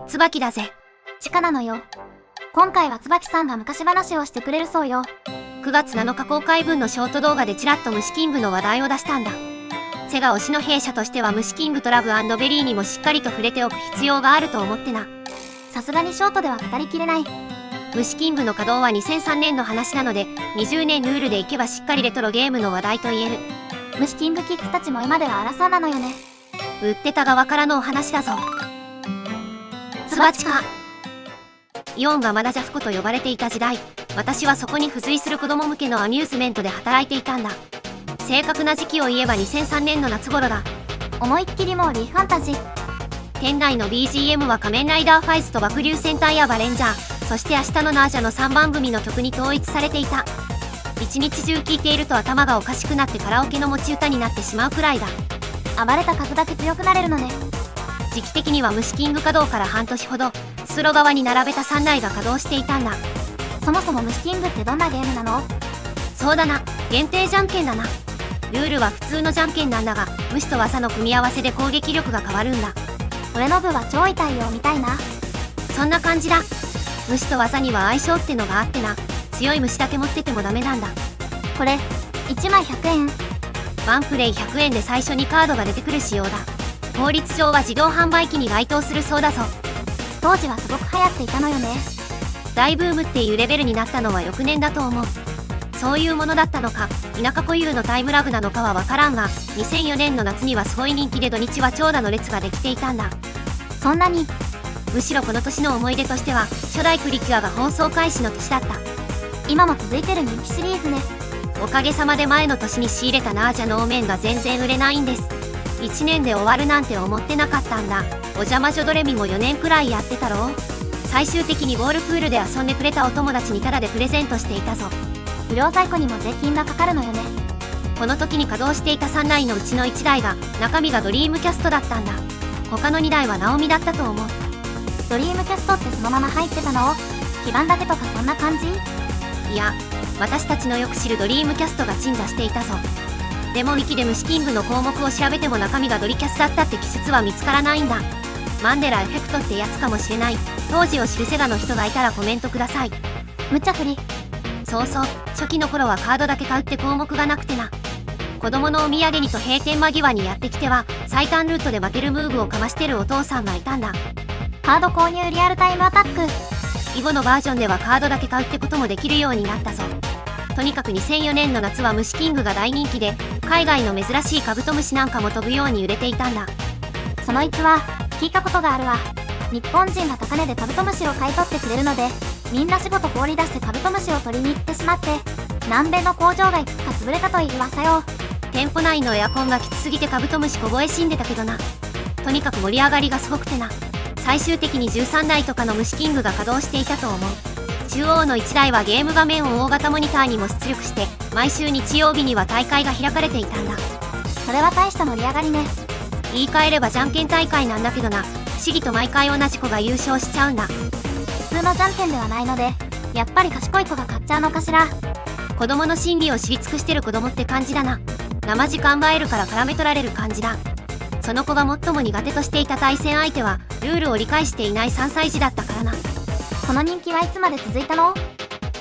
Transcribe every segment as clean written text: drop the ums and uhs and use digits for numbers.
椿だぜ。チカなのよ。今回は椿さんが昔話をしてくれるそうよ。9月7日公開分のショート動画でちらっと虫キングの話題を出したんだ。セガ推しの弊社としては虫キングとラブ&ベリーにもしっかりと触れておく必要があると思ってな。さすがにショートでは語りきれない。虫キングの稼働は2003年の話なので、20年ルールでいけばしっかりレトロゲームの話題と言える。虫キングキッズたちも今では荒そうなのよね。売ってた側からのお話だぞ。つばちか。イオンがまだジャフコと呼ばれていた時代、私はそこに付随する子供向けのアミューズメントで働いていたんだ。正確な時期を言えば2003年の夏頃だ。思いっきりモーリーファンタジー。店内の BGM は仮面ライダーファイズと爆竜戦隊やバレンジャー、そして明日のナージャの3番組の曲に統一されていた。一日中聴いていると頭がおかしくなってカラオケの持ち歌になってしまうくらいだ。暴れた数だけ強くなれるのね。時期的には虫キング稼働から半年ほど、ススロ側に並べた3台が稼働していたんだ。そもそも虫キングってどんなゲームなの？そうだな、限定じゃんけんだな。ルールは普通のじゃんけんなんだが、虫と技の組み合わせで攻撃力が変わるんだ。俺の部は超痛いよみたいな。そんな感じだ。虫と技には相性ってのがあってな、強い虫だけ持っててもダメなんだ。これ1枚100円。ワンプレイ100円で最初にカードが出てくる仕様だ。法律上は自動販売機に該当するそうだぞ。当時はすごく流行っていたのよね。大ブームっていうレベルになったのは翌年だと思う。そういうものだったのか、田舎固有のタイムラグなのかはわからんが、2004年の夏にはすごい人気で土日は長蛇の列ができていたんだ。そんなに？むしろこの年の思い出としては、初代プリキュアが放送開始の年だった。今も続いてる人気シリーズね。おかげさまで前の年に仕入れたナージャのお面が全然売れないんです。1年で終わるなんて思ってなかったんだ。お邪魔女ドレミも4年くらいやってたろう。最終的にボールプールで遊んでくれたお友達にタダでプレゼントしていたぞ。不良在庫にも税金がかかるのよね。この時に稼働していた3台のうちの1台が中身がドリームキャストだったんだ。他の2台はナオミだったと思う。ドリームキャストってそのまま入ってたの？基盤だけとかそんな感じ？いや、私たちのよく知るドリームキャストが鎮座していたぞ。でもウィキで虫キングの項目を調べても中身がドリキャスだったって記述は見つからないんだ。マンデラエフェクトってやつかもしれない。当時を知るセガの人がいたらコメントください。無茶振り。そうそう、初期の頃はカードだけ買うって項目がなくてな。子供のお土産にと閉店間際にやってきては最短ルートで負けるムーブをかましてるお父さんがいたんだ。カード購入リアルタイムアタック。以後のバージョンではカードだけ買うってこともできるようになったぞ。とにかく2004年の夏は虫キングが大人気で、海外の珍しいカブトムシなんかも飛ぶように売れていたんだ。その逸話聞いたことがあるわ。日本人が高値でカブトムシを買い取ってくれるので、みんな仕事放り出してカブトムシを取りに行ってしまって、南米の工場がいくつか潰れたという噂よ。店舗内のエアコンがきつすぎてカブトムシ凍え死んでたけどな。とにかく盛り上がりがすごくてな。最終的に13台とかの虫キングが稼働していたと思う。中央の1台はゲーム画面を大型モニターにも出力して、毎週日曜日には大会が開かれていたんだ。それは大した盛り上がりね。言い換えればじゃんけん大会なんだけどな。不思議と毎回同じ子が優勝しちゃうんだ。普通のじゃんけんではないので、やっぱり賢い子が勝っちゃうのかしら。子供の心理を知り尽くしてる子供って感じだな。生時間映えるから絡め取られる感じだ。その子が最も苦手としていた対戦相手はルールを理解していない3歳児だったからな。この人気はいつまで続いたの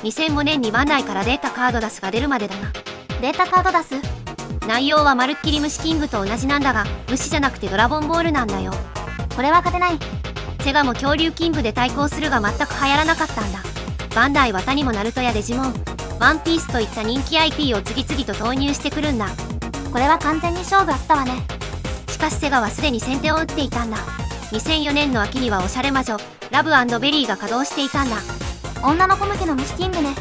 ？2005年にバンダイからデータカードダスが出るまでだな。データカードダス？内容はまるっきり虫キングと同じなんだが、虫じゃなくてドラゴンボールなんだよ。これは勝てない。セガも恐竜キングで対抗するが全く流行らなかったんだ。バンダイは他にもナルトやデジモン、ワンピースといった人気 IP を次々と投入してくるんだ。これは完全に勝負あったわね。しかしセガはすでに先手を打っていたんだ。2004年の秋にはおしゃれ魔女ラブ&ベリーが稼働していたんだ。女の子向けの虫キングね。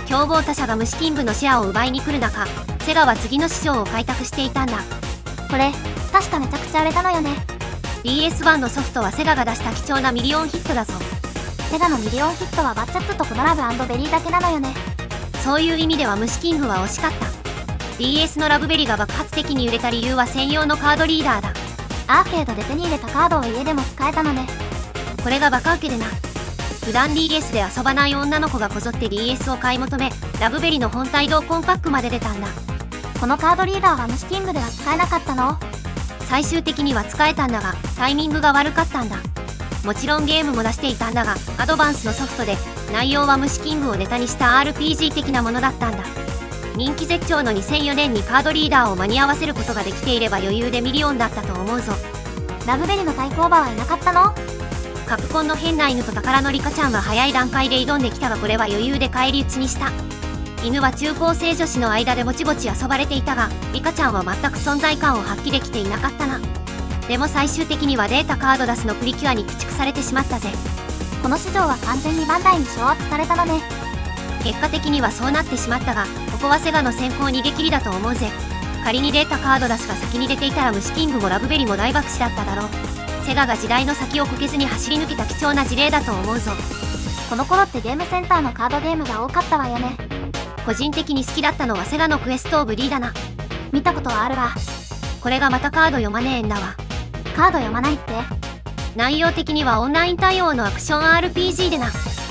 競合他社が虫キングのシェアを奪いに来る中、セガは次の市場を開拓していたんだ。これ確かめちゃくちゃ売れたのよね。 DS 版のソフトはセガが出した貴重なミリオンヒットだぞ。セガのミリオンヒットはバッチャッツとこのラブ&ベリーだけなのよね。そういう意味では虫キングは惜しかった。 DS のラブベリーが爆発的に売れた理由は専用のカードリーダーだ。アーケードで手に入れたカードを家でも使えたのね。これがバカウケでな。普段 DS で遊ばない女の子がこぞって DS を買い求め、ラブベリの本体同梱パックまで出たんだ。このカードリーダーは虫キングでは使えなかったの？最終的には使えたんだが、タイミングが悪かったんだ。もちろんゲームも出していたんだが、アドバンスのソフトで、内容は虫キングをネタにした RPG 的なものだったんだ。人気絶頂の2004年にカードリーダーを間に合わせることができていれば余裕でミリオンだったと思うぞ。ラブベリの対抗馬はいなかったの？カプコンの変な犬と宝のリカちゃんは早い段階で挑んできたが、これは余裕で返り討ちにした。犬は中高生女子の間でぼちぼち遊ばれていたが、リカちゃんは全く存在感を発揮できていなかったな。でも最終的にはデータカードダスのプリキュアに駆逐されてしまったぜ。この市場は完全にバンダイに掌握されたのね。結果的にはそうなってしまったが、ここはセガの先行逃げ切りだと思うぜ。仮にデータカードダスが先に出ていたら虫キングもラブベリも大爆死だっただろう。セガが時代の先をこけずに走り抜けた貴重な事例だと思うぞ。この頃ってゲームセンターのカードゲームが多かったわよね。個人的に好きだったのはセガのクエストオブ D だな。見たことはあるわ。これがまたカード読まねえんだわ。カード読まないって？内容的にはオンライン対応のアクション RPG でな。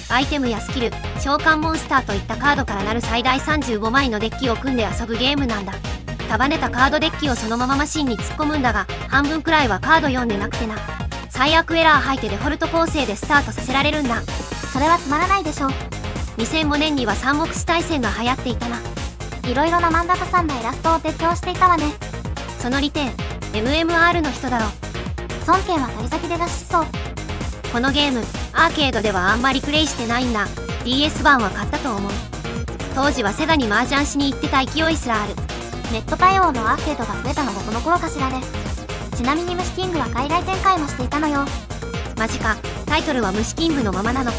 アイテムやスキル、召喚モンスターといったカードからなる最大35枚のデッキを組んで遊ぶゲームなんだ。束ねたカードデッキをそのままマシンに突っ込むんだが、半分くらいはカード読んでなくてな。最悪エラー吐いてデフォルト構成でスタートさせられるんだ。それはつまらないでしょ。2005年には三国志大戦が流行っていたな。いろいろな漫画家さんのイラストを提供していたわね。その利点、MMR の人だろ。孫権は旅先で脱しそう。このゲーム、アーケードではあんまりプレイしてないんだ。DS 版は買ったと思う。当時はセガに麻雀しに行ってた勢いすらある。ネット対応のアーケードが増えたのもこの頃かしらね。ちなみに虫キングは海外展開もしていたのよ。マジか、タイトルは虫キングのままなのか。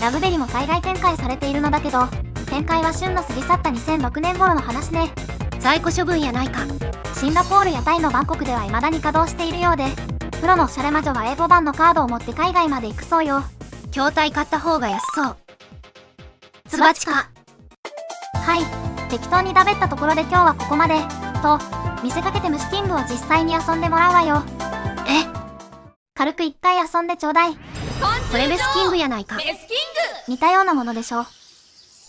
ラブベリも海外展開されているのだけど、展開は旬の過ぎ去った2006年頃の話ね。在庫処分やないか。シンガポールやタイのバンコクでは未だに稼働しているようで、プロのおしゃれ魔女は英語版のカードを持って海外まで行くそうよ。筐体買った方が安そう。つばちか。はい、適当にだべったところで今日はここまで、と見せかけて虫キングを実際に遊んでもらうわよ。軽く一回遊んでちょうだい。これメスキングやないか。メスキング似たようなものでしょ。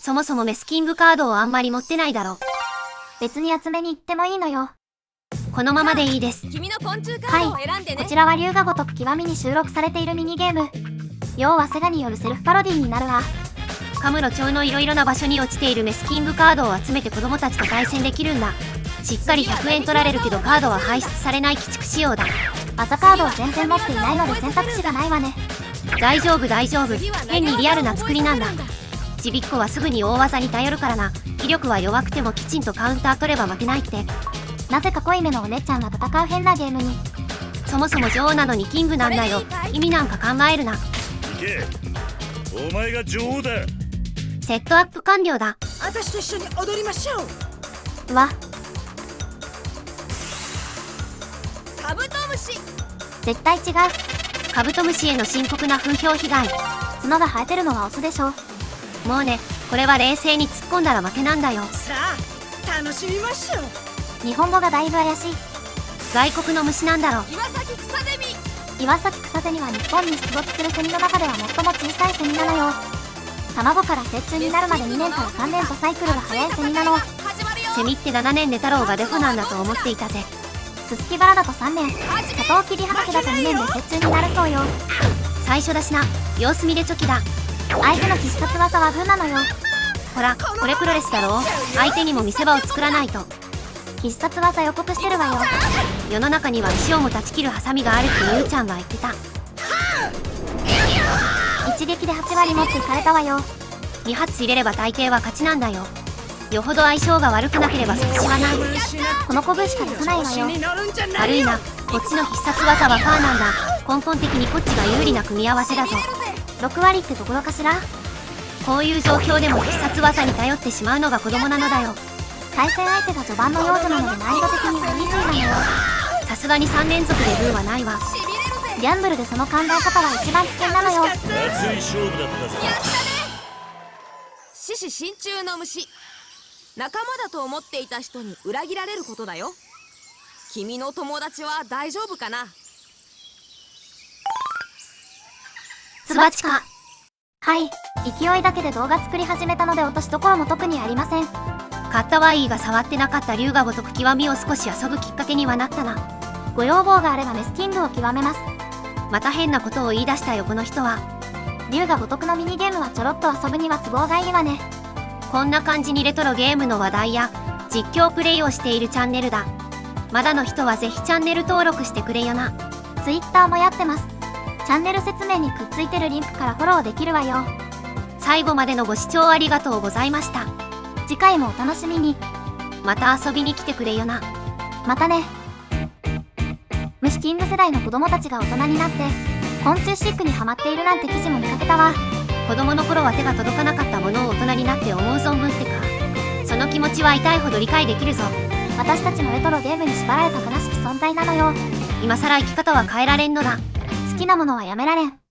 そもそもメスキングカードをあんまり持ってないだろ。別に集めに行ってもいいのよ。このままでいいです。君の昆虫カードを選んでね。こちらは龍が如く極みに収録されているミニゲーム。要はセガによるセルフパロディになるわ。カムロ町のいろいろな場所に落ちているメスキングカードを集めて子供たちと対戦できるんだ。しっかり100円取られるけどカードは排出されない鬼畜仕様だ。技カードを全然持っていないので選択肢がないわね。大丈夫大丈夫。変にリアルな作りなんだ。ちびっこはすぐに大技に頼るからな。威力は弱くてもきちんとカウンター取れば負けないって。なぜか濃いめのお姉ちゃんが戦う変なゲームに。そもそも女王なのにキングなんだよ。意味なんか考えるな。行け、お前が女王だ。セットアップ完了だ。私と一緒に踊りましょう。わ、カブトムシ。絶対違う。カブトムシへの深刻な風評被害。角が生えてるのはオスでしょ。もうね、これは冷静に突っ込んだら負けなんだよ。さあ楽しみましょう。日本語がだいぶ怪しい。外国の虫なんだろ。岩崎草ゼミ。岩崎草ゼミは日本に出没するセミの中では最も小さいセミなのよ。卵から成虫になるまで2年から3年とサイクルが早いセミなの。始まるよ。セミって7年で太郎がデフォなんだと思っていたぜ。ススキバラだと3年、サトウキビ畑だと2年で成虫になるそうよ。最初だしな。様子見でチョキだ。相手の必殺技はグーなのよ。ほら、これプロレスだろ。相手にも見せ場を作らないと。必殺技予告してるわよ。世の中には石をも断ち切るハサミがあるってゆうちゃんが言ってた。一撃で8割持っていかれたわよ。2発入れれば大抵は勝ちなんだよ。よほど相性が悪くなければ即死はない。この拳しか出さないわよ。悪いな、こっちの必殺技はパーなんだ。根本的にこっちが有利な組み合わせだぞ。6割ってところかしら。こういう状況でも必殺技に頼ってしまうのが子供なのだよ。対戦相手が序盤の幼女なので難易度的にはイージーなのよ。さすがに3連続でグーはないわ。ギャンブルでその考え方は一番危険なのよ。熱い勝負だったぞ。獅子心中の虫。仲間だと思っていた人に裏切られることだよ。君の友達は大丈夫かな。つばちか。はい、勢いだけで動画作り始めたので落としどころも特にありません。買ったワイーが触ってなかった龍が如く極みを少し遊ぶきっかけにはなったな。ご要望があればメスキングを極めます。また変なことを言い出したよこの人は。龍が如くのミニゲームはちょろっと遊ぶには都合がいいわね。こんな感じにレトロゲームの話題や実況プレイをしているチャンネルだ。まだの人はぜひチャンネル登録してくれよな。 Twitter もやってます。チャンネル説明にくっついてるリンクからフォローできるわよ。最後までのご視聴ありがとうございました。次回もお楽しみに。また遊びに来てくれよな。またね。虫キング世代の子供たちが大人になって昆虫飼育にハマっているなんて記事も見かけたわ。子供の頃は手が届かなかったものを大人になって思う存分ってか。その気持ちは痛いほど理解できるぞ。私たちもレトロゲームに縛られた悲しき存在なのよ。今更生き方は変えられんのだ。好きなものはやめられん。